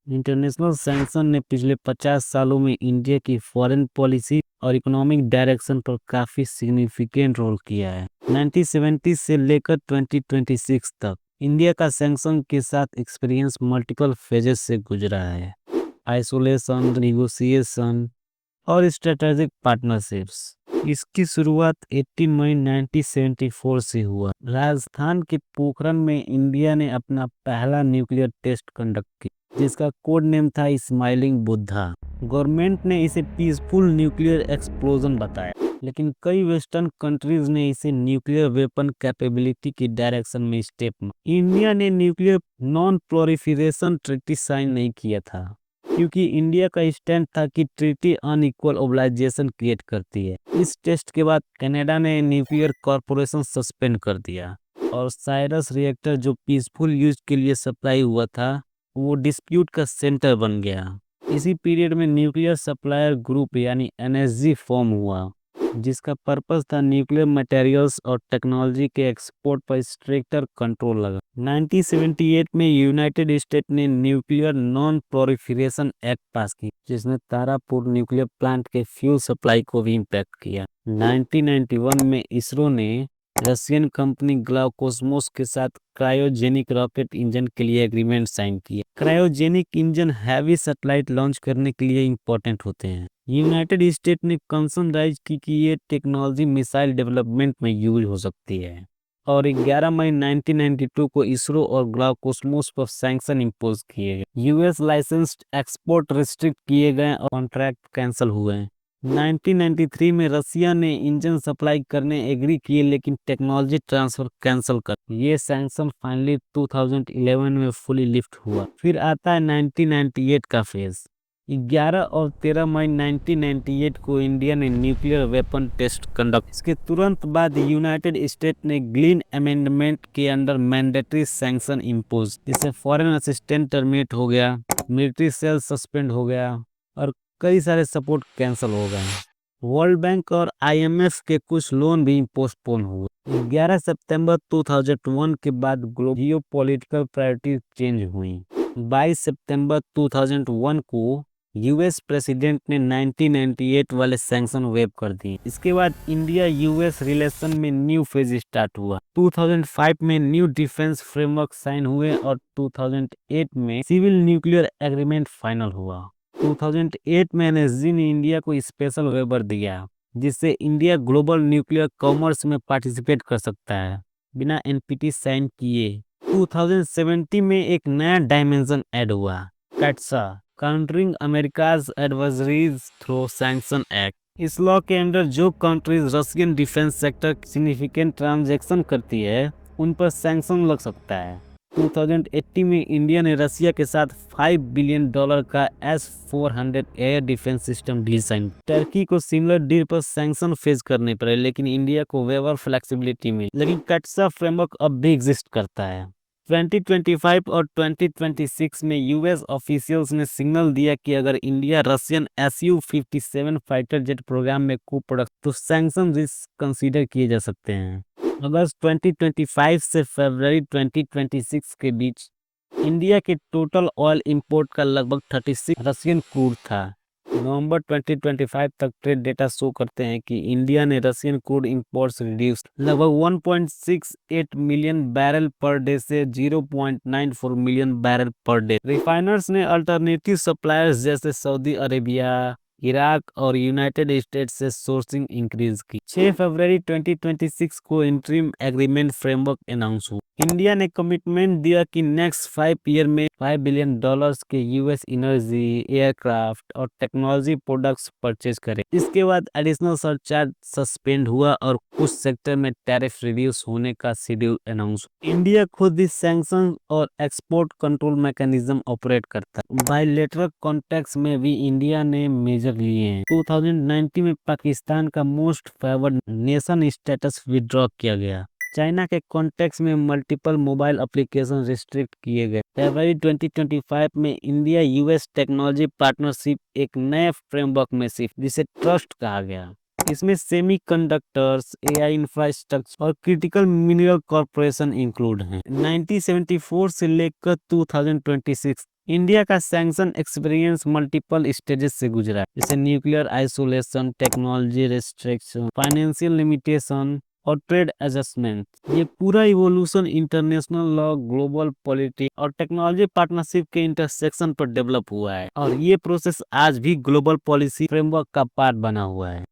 International sanction ने पिछले 50 सालों में इंडिया की फॉरेन पॉलिसी और इकोनॉमिक डायरेक्शन पर काफी सिग्निफिकेंट रोल किया है। 1970 से लेकर 2026 तक इंडिया का सैंक्शन के साथ एक्सपीरियंस मल्टीपल फेजेस से गुजरा है। आइसोलेशन, निगोशिएशन और स्ट्रेटेजिक पार्टनरशिप्स। इसकी शुरुआत 18 मई 1974 से हुआ। राजस्थान के पोखरण में इंडिया ने अपना पहला न्यूक्लियर टेस्ट कंडक्ट किया, जिसका कोड नेम था स्माइलिंग बुद्धा। गवर्नमेंट ने इसे पीसफुल न्यूक्लियर एक्सप्लोजन बताया, लेकिन कई वेस्टर्न कंट्रीज ने इसे न्यूक्लियर वेपन कैपेबिलिटी की डायरेक्शन में स्टेप माना। इंडिया ने nuclear non proliferation treaty sign नहीं किया था, क्योंकि इंडिया का स्टैंड था कि ट्रीटी अनइक्वल ओबलाइजेशन क्रिएट करती है। इस टेस्ट के बाद कनाडा ने न्यूक्लियर कॉर्पोरेशन सस्पेंड कर दिया और साइरस रिएक्टर, जो पीसफुल यूज के लिए सप्लाई हुआ था, वो डिस्प्यूट का सेंटर बन गया। इसी पीरियड में न्यूक्लियर सप्लायर ग्रुप यानी एनएसजी फॉर्म हुआ, जिसका पर्पस था न्यूक्लियर मटेरियल्स और टेक्नोलॉजी के एक्सपोर्ट पर स्ट्रिक्टर कंट्रोल लगा। 1978 में यूनाइटेड स्टेट ने न्यूक्लियर नॉन प्रोलिफरेशन एक्ट पास की, जिसने तारापुर न्यूक्लियर प्लांट के फ्यूल सप्लाई को भी इम्पैक्ट किया। 1991 में इसरो ने रशियन कंपनी ग्लाउकोस्मोस के साथ क्रायोजेनिक रॉकेट इंजन के लिए एग्रीमेंट साइन किया। Cryogenic engine heavy satellite launch करने के लिए इंपॉर्टेंट होते हैं। यूनाइटेड स्टेट ने कंसर्न राइज की कि ये टेक्नोलॉजी मिसाइल डेवलपमेंट में यूज हो सकती है, और 11 मई 1992 को इसरो और ग्लाउकोस्मोस पर सैंक्शन इम्पोज किए गए। यूएस लाइसेंस्ड एक्सपोर्ट रिस्ट्रिक्ट किए गए और कॉन्ट्रैक्ट कैंसिल हुए। 1993 में रसिया ने इंजन सप्लाई करने एग्री किए, लेकिन टेक्नोलॉजी ट्रांसफर कैंसिल कर। ये सैंक्शन फाइनली 2011 में फुली लिफ्ट हुआ। फिर आता है 1998 का फेज। 11 और 13 मई 1998 को इंडिया ने न्यूक्लियर वेपन टेस्ट कंडक्ट। इसके तुरंत बाद यूनाइटेड स्टेट ने ग्लीन अमेंडमेंट के अंडर मैंडेटरी सैंक्शन इम्पोज, जिससे फॉरेन असिस्टेंट टर्मिनेट हो गया, मिलिट्री सेल सस्पेंड हो गया और कई सारे सपोर्ट कैंसिल हो गए। वर्ल्ड बैंक और आईएमएफ के कुछ लोन भी पोस्टपोन हुए। 11 सितंबर 2001 के बाद ग्लोबल पॉलिटिकल प्रायोरिटी चेंज हुई। 22 सितंबर 2001 को यूएस प्रेसिडेंट ने 1998 वाले सैंक्शन वेव कर दिए। इसके बाद इंडिया यूएस रिलेशन में न्यू फेज स्टार्ट हुआ। 2005 में न्यू डिफेंस फ्रेमवर्क साइन हुए और 2008 में सिविल न्यूक्लियर एग्रीमेंट फाइनल हुआ। 2008 में एनएसजी ने इंडिया को स्पेशल वेबर दिया, जिससे इंडिया ग्लोबल न्यूक्लियर कॉमर्स में पार्टिसिपेट कर सकता है बिना एनपीटी साइन किए। 2017 में एक नया डायमेंशन ऐड हुआ, CAATSA, countering America's advisories through sanction act. इस लॉ के अंडर जो countries Russian defence sector significant transaction करती है, उन पर सैंक्शन लग सकता है। 2018 में इंडिया ने रसिया के साथ $5 बिलियन का S-400 air defence system deal sign. Turkey को सिमिलर डील पर सैंक्शन फेस करने पड़े, लेकिन इंडिया को वेवर फ्लेक्सिबिलिटी मिली। लेकिन कैट्सा फ्रेमवर्क अब भी एग्जिस्ट करता है। 2025 और 2026 में यूएस ऑफिशियल्स ने सिग्नल दिया कि अगर India Russian Su-57 fighter jet programme में को प्रोडक्ट, तो सैंक्शन रिस्क कंसीडर किए जा सकते हैं। अगस्त 2025 से फरवरी 2026 के बीच इंडिया के टोटल ऑयल इंपोर्ट का लगभग 36 रशियन क्रूड था। नवंबर 2025 तक ट्रेड डेटा शो करते हैं कि इंडिया ने रशियन क्रूड इंपोर्ट्स रिड्यूस लगभग 1.68 मिलियन बैरल पर डे से 0.94 million barrel per day. Refiners ने अल्टरनेटिव सप्लायर्स जैसे सऊदी अरेबिया, इराक और यूनाइटेड स्टेट्स से सोर्सिंग इंक्रीज की। 6 फरवरी 2026 को इंटरिम एग्रीमेंट फ्रेमवर्क अनाउंस हुआ। इंडिया ने कमिटमेंट दिया कि नेक्स्ट 5 ईयर में $5 बिलियन के यूएस एनर्जी, एयरक्राफ्ट और टेक्नोलॉजी प्रोडक्ट्स परचेज करे। इसके बाद एडिशनल सरचार्ज सस्पेंड हुआ और कुछ सेक्टर में टैरिफ रिड्यूस होने का शेड्यूल अनाउंस। इंडिया खुद इस सैंक्शन और एक्सपोर्ट कंट्रोल मैकेनिज्म ऑपरेट करता है। बायलैटरल कॉन्टेक्स्ट में भी इंडिया ने मेजर लिए हैं। 2019 में पाकिस्तान का most favoured nation status withdraw किया गया। चाइना के कॉन्टेक्स्ट में मल्टीपल मोबाइल एप्लीकेशन रिस्ट्रिक्ट किए गए। फरवरी 2025 में इंडिया यूएस टेक्नोलॉजी पार्टनरशिप एक नए फ्रेमवर्क में शिफ्ट, जिसे ट्रस्ट कहा गया। इसमें सेमीकंडक्टर्स, एआई इंफ्रास्ट्रक्चर और क्रिटिकल मिनरल कॉर्पोरेशन इंक्लूड हैं। 1974 से लेकर 2026 इंडिया का सैंक्शन एक्सपीरियंस मल्टीपल स्टेजेस से गुजरा है, जैसे nuclear isolation, technology restriction, financial limitation और ट्रेड एडजस्टमेंट। ये पूरा evolution international law, global politics और टेक्नोलॉजी पार्टनरशिप के इंटरसेक्शन पर डेवलप हुआ है, और ये प्रोसेस आज भी ग्लोबल पॉलिसी फ्रेमवर्क का पार्ट बना हुआ है।